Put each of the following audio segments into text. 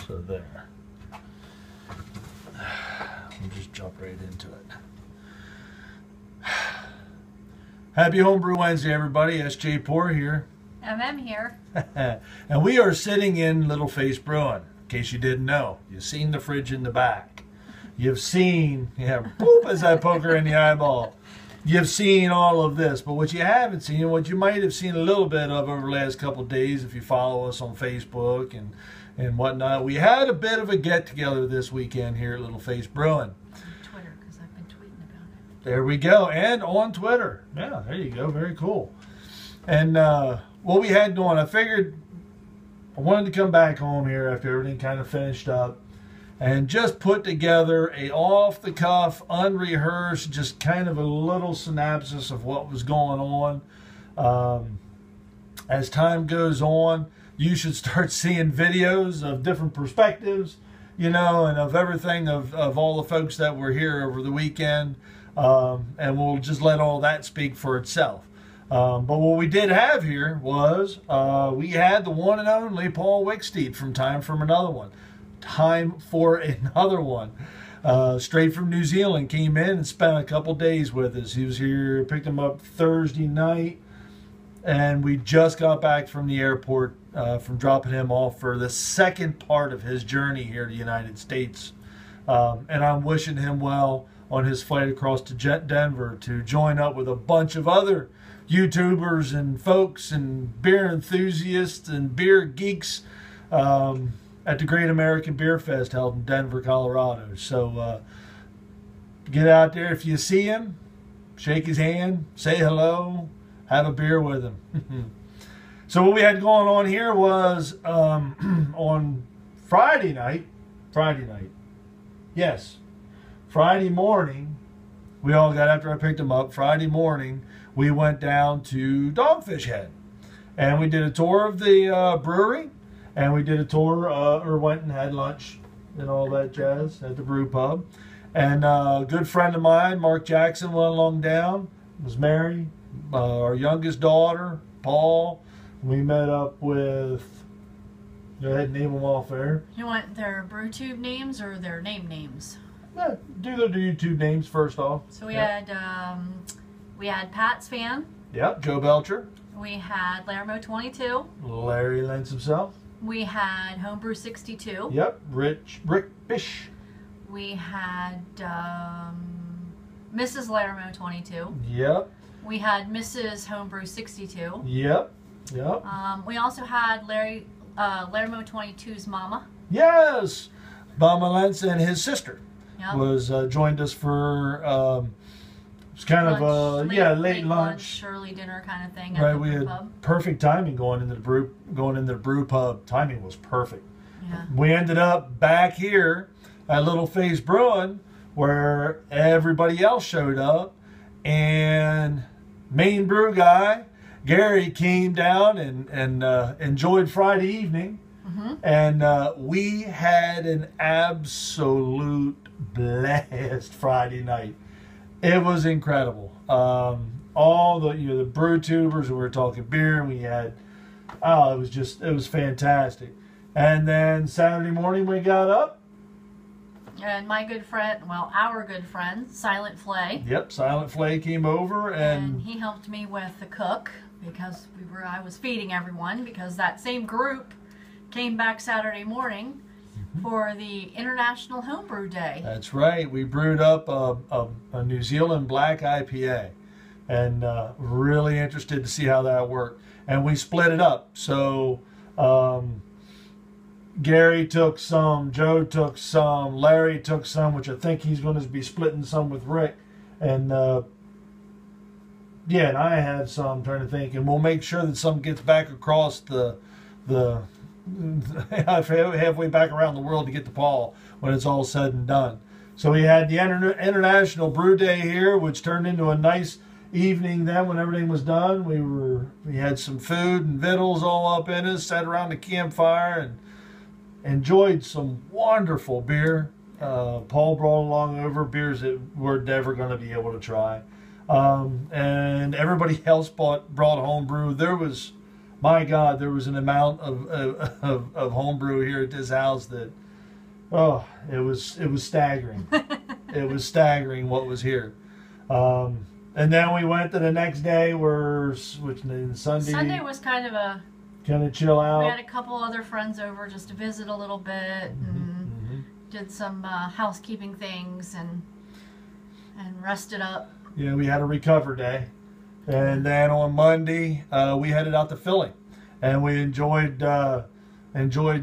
So there. We'll just jump right into it. Happy Homebrew Wednesday, everybody. SJ Poor here. MM here. And we are sitting in Little Face Brewing. In case you didn't know, you've seen the fridge in the back. You've seen, boop, as I poke her in the eyeball. You've seen all of this, but what you haven't seen, what you might have seen a little bit of over the last couple of days, if you follow us on Facebook and whatnot, we had a bit of a get-together this weekend here at Little Face Brewing. Twitter, because I've been tweeting about it. There we go, and on Twitter. Yeah, there you go, very cool. And what we had going, I figured I wanted to come back home here after everything kind of finished up and just put together a off-the-cuff, unrehearsed, just kind of a little synopsis of what was going on. As time goes on, you should start seeing videos of different perspectives, and of everything, of all the folks that were here over the weekend. And we'll just let all that speak for itself. But what we did have here was we had the one and only Paul Wicksteed from Time for Another One. Straight from New Zealand, came in and spent a couple days with us. He was here, picked him up Thursday night, and we just got back from the airport from dropping him off for the second part of his journey here to the United States. And I'm wishing him well on his flight across to Denver to join up with a bunch of other YouTubers and folks and beer enthusiasts and beer geeks at the Great American Beer Fest held in Denver, Colorado. So get out there. If you see him, shake his hand, say hello, have a beer with him. So what we had going on here was on Friday morning, we all got, after I picked him up, Friday morning, we went down to Dogfish Head. And we did a tour of the brewery. And we did a tour, or went and had lunch and all that jazz at the brew pub. And a good friend of mine, Mark Jackson, went along down, was married. Our youngest daughter, Paul. We met up with, go ahead and name them off there. You want their brew tube names or their name names? Yeah, do the YouTube names first off. So we had Pat's Fan. Yep, Joe Belcher. We had Lermo 22. Larry Lentz himself. We had Homebrew 62. Yep, Rick Fish. We had Mrs. Lermo 22. Yep. We had Mrs. Homebrew 62. Yep. We also had Lermo 22's mama. Yes, Mama Lentz and his sister. Yep. Was joined us for it's kind lunch, of late lunch, early dinner kind of thing. Right, at the we had pub. Perfect timing going into the brew pub. Timing was perfect. Yeah. We ended up back here at Little Face Brewing, where everybody else showed up, and main brew guy Gary came down and enjoyed Friday evening, and we had an absolute blast Friday night. It was incredible. All the brew tubers, we were talking beer, and we had, it was fantastic. And then Saturday morning we got up. And my good friend, our good friend, Silent Flay. Yep, Silent Flay came over and he helped me with the cook because I was feeding everyone, because that same group came back Saturday morning for the International Homebrew Day. That's right. We brewed up a New Zealand black IPA, and really interested to see how that worked. And we split it up. So Gary took some, Joe took some, Larry took some, which I think he's going to be splitting some with Rick. And and I had some, I'm trying to think. And we'll make sure that some gets back across the halfway back around the world to get to Paul when it's all said and done. So we had the International Brew Day here, which turned into a nice evening then when everything was done. We had some food and victuals all up in us, sat around the campfire and enjoyed some wonderful beer. Paul brought along over beers that we're never going to be able to try. And everybody else brought homebrew. There was my God, there was an amount of homebrew here at this house that, oh, it was staggering. It was staggering what was here. And then we went to the next day. Sunday. Sunday was kind of chill out. We had a couple other friends over just to visit a little bit and did some housekeeping things and rested up. Yeah, we had a recover day. And then on Monday, we headed out to Philly, and we enjoyed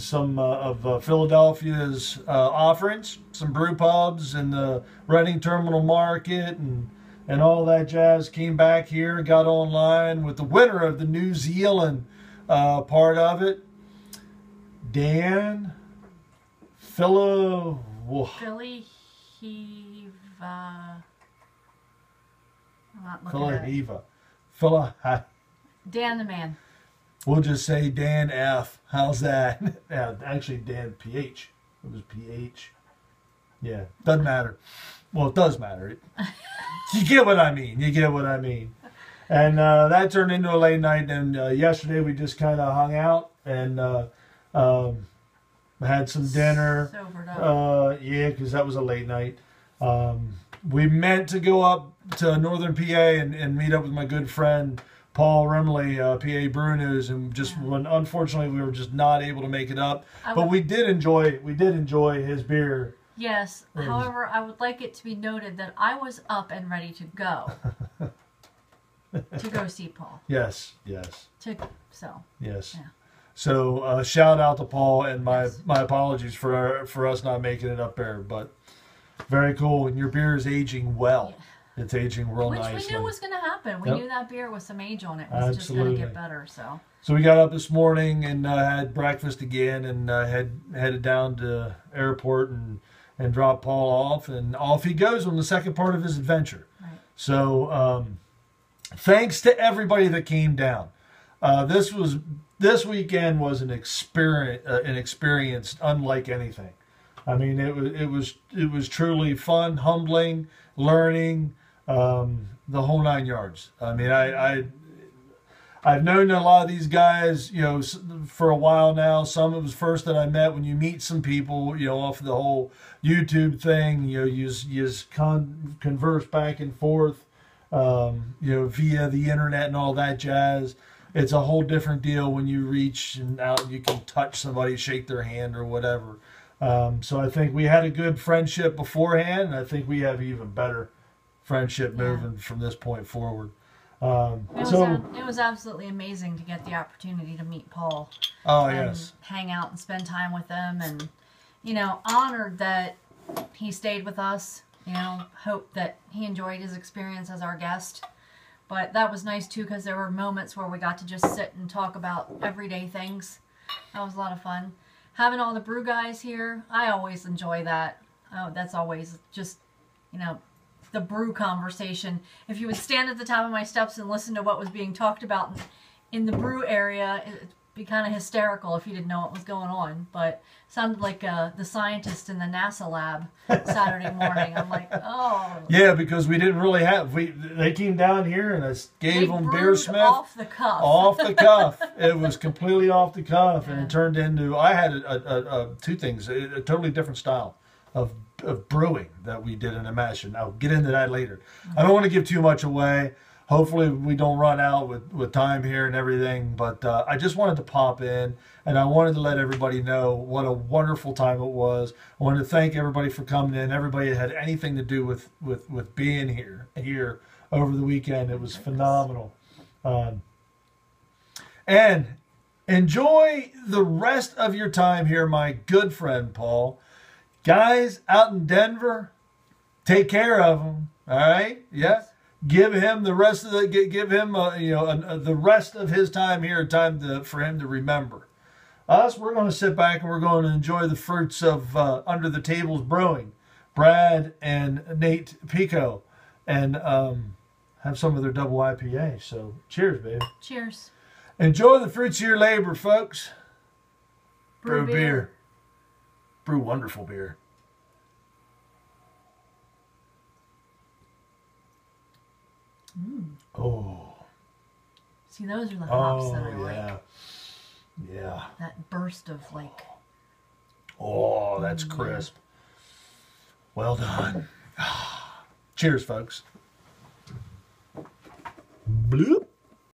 some of Philadelphia's offerings, some brew pubs and the Reading Terminal Market and all that jazz. Came back here, got online with the winner of the New Zealand part of it, Dan Philahiva. Dan the man. We'll just say Dan F. How's that? Yeah, actually Dan PH. It was PH. Yeah, doesn't matter. Well, it does matter. You get what I mean. You get what I mean. And that turned into a late night. And yesterday we just kind of hung out and had some dinner. Sobered up. Yeah, because that was a late night. We meant to go up to Northern PA and meet up with my good friend Paul Rimley, PA Brew News, and unfortunately we were just not able to make it up. But we did enjoy his beer. Yes. However, I would like it to be noted that I was up and ready to go see Paul. Yes. Yes. Yeah. So shout out to Paul, and my apologies for us not making it up there, but very cool. And your beer is aging well. Yeah. It's aging real nicely. Which we knew was going to happen. We knew that beer with some age on it was just going to get better. So we got up this morning and had breakfast again, and headed down to airport and dropped Paul off, and off he goes on the second part of his adventure. Right. So thanks to everybody that came down. This weekend was an experience unlike anything. I mean, it was truly fun, humbling, learning, the whole 9 yards. I mean, I've known a lot of these guys, for a while now. Some it was first that I met. When you meet some people, off the whole YouTube thing, you converse back and forth, via the internet and all that jazz. It's a whole different deal when you reach and out, you can touch somebody, shake their hand or whatever. So I think we had a good friendship beforehand, and I think we have even better friendship moving from this point forward. It was absolutely amazing to get the opportunity to meet Paul. Oh, yes. Hang out and spend time with him, and honored that he stayed with us. Hope that he enjoyed his experience as our guest. But that was nice too, because there were moments where we got to just sit and talk about everyday things. That was a lot of fun. Having all the brew guys here, I always enjoy that. Oh, that's always just, the brew conversation. If you would stand at the top of my steps and listen to what was being talked about in the brew area, it'd be kind of hysterical if you didn't know what was going on. But it sounded like the scientist in the NASA lab Saturday morning. I'm like, oh. Yeah, because we didn't really have, they came down here and I gave them Beer Smith. Off the cuff. Off the cuff. It was completely off the cuff, and it turned into, I had two things, a totally different style of brewing that we did in a mash, and I'll get into that later. I don't want to give too much away. Hopefully we don't run out with time here and everything, but I just wanted to pop in, and I wanted to let everybody know what a wonderful time it was. I wanted to thank everybody for coming in, everybody that had anything to do with being here over the weekend. It was phenomenal. And enjoy the rest of your time here, my good friend Paul. Guys out in Denver, take care of him. All right, yeah. Give him the rest of the rest of his time here, for him to remember. Us, we're going to sit back and we're going to enjoy the fruits of Under the Tables Brewing, Brad and Nate Pico, and have some of their double IPA. So, cheers, baby. Cheers. Enjoy the fruits of your labor, folks. Brew beer. Brew wonderful beer. Oh. See, those are the hops that I yeah. like. Yeah. That burst of like. Oh, that's crisp. Well done. Cheers, folks. Bloop.